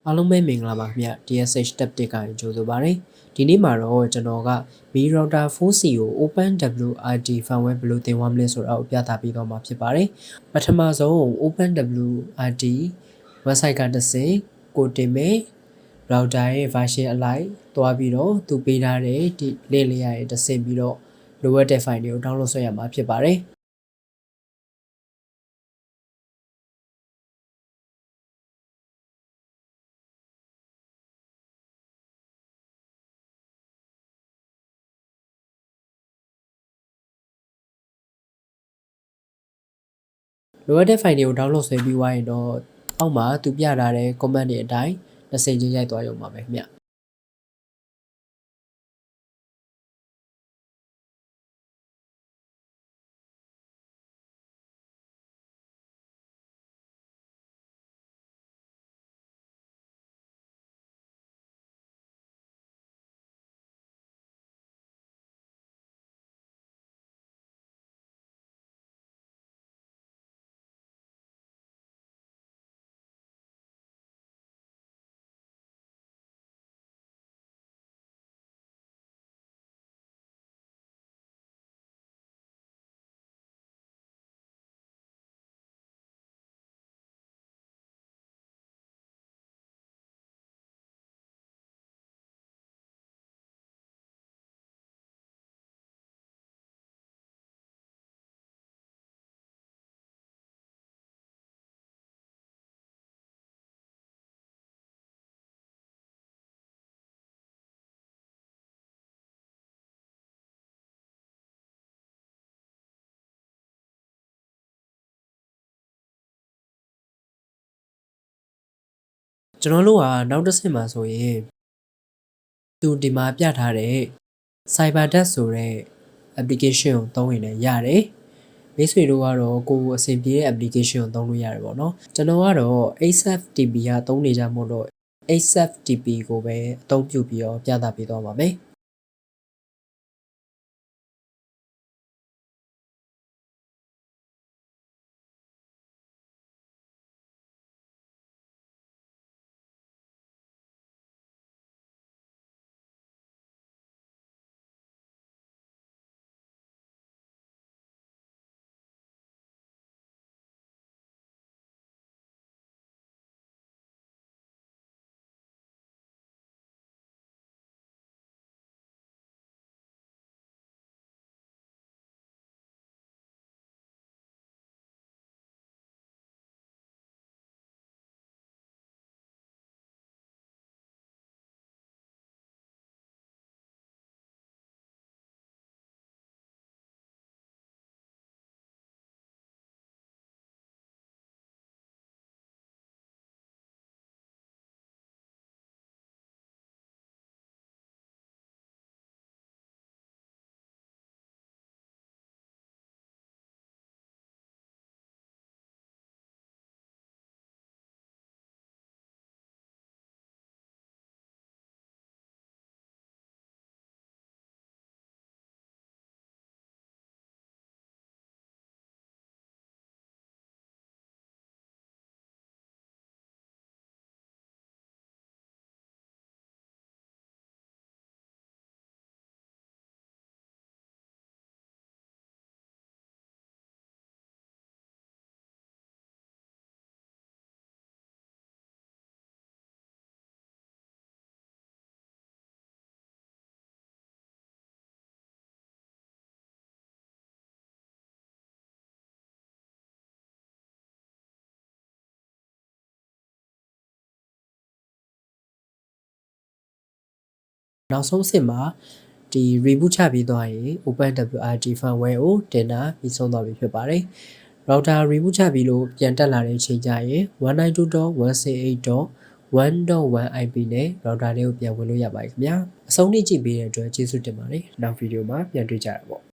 အားလုံးပဲမင်္ဂလာပါခင်ဗျ DSH Step 1ကနေကြိုဆိုပါရစေဒီနေ့မှာတော့ကျွန်တော်က B router 4C ကို OpenWrt firmware ဘယ်လိုသင်သွားမလဲဆိုတာကိုပြသပေးသွားမှာဖြစ်ပါတယ်ပထမဆုံး OpenWrt website ကတစ်ဆင့်ကိုတင်မယ် router ရဲ့ version အလိုက်သွားပြီးတော့သူပေးထားတဲ့ဒီ link လေးရရဲ့တစ်ဆင့်ပြီးတော့လိုအပ်တဲ့ file တွေကို download ဆွဲရမှာဖြစ်ပါတယ်လိုအပ်တဲ့ file တွေကို download ဆွဲပြီးသွားရင်တော့အောက်မှာသူပြထားတဲ့ comment တွေအတိုင်းတစ်ဆင့်ချင်းရိုက်သွားရုံပါပဲခင်ဗျကျွန်တော်တို့ကနောက်တစ်ဆင့်မှာဆိုရင်သူဒီမှာပြထားတဲ့ CyberDesk ဆိုတဲ့ application ကိုသုံးရင်လည်းရတယ်မိတ်ဆွေတို့ကတော့ကိုယ်အဆင်ပြေတဲ့ application ကိုသုံးလို့ရတယ်ပေါ့နော်ကျွန်တော်ကတော့ XFTP ကသုံးနေကြမို့လို့ XFTP ကိုပဲအသုံးပြုပြီးတော့ပြသပေးသွားပါမယ်နောက်ဆုံးအဆင့်မှာဒီ reboot ချပြီးသွားရင် OpenWrt firmware ကိုတင်တာပြီးဆုံးသွားပြီဖြစ်ပါတယ် router reboot ချပြီးလို့ပြန်တက်လာတဲ့အချိန်ကျရင် 192.168.1.1 IP နဲ့ router လေးကိုပြန်ဝင်လို့ရပါတယ်ခင်ဗျာအဆုံးထိကြည့်ပေးတဲ့အတွက်ကျေးဇူးတင်ပါတယ်နောက်ဗီဒီယိုမှာပြန်တွေ့ကြရပါ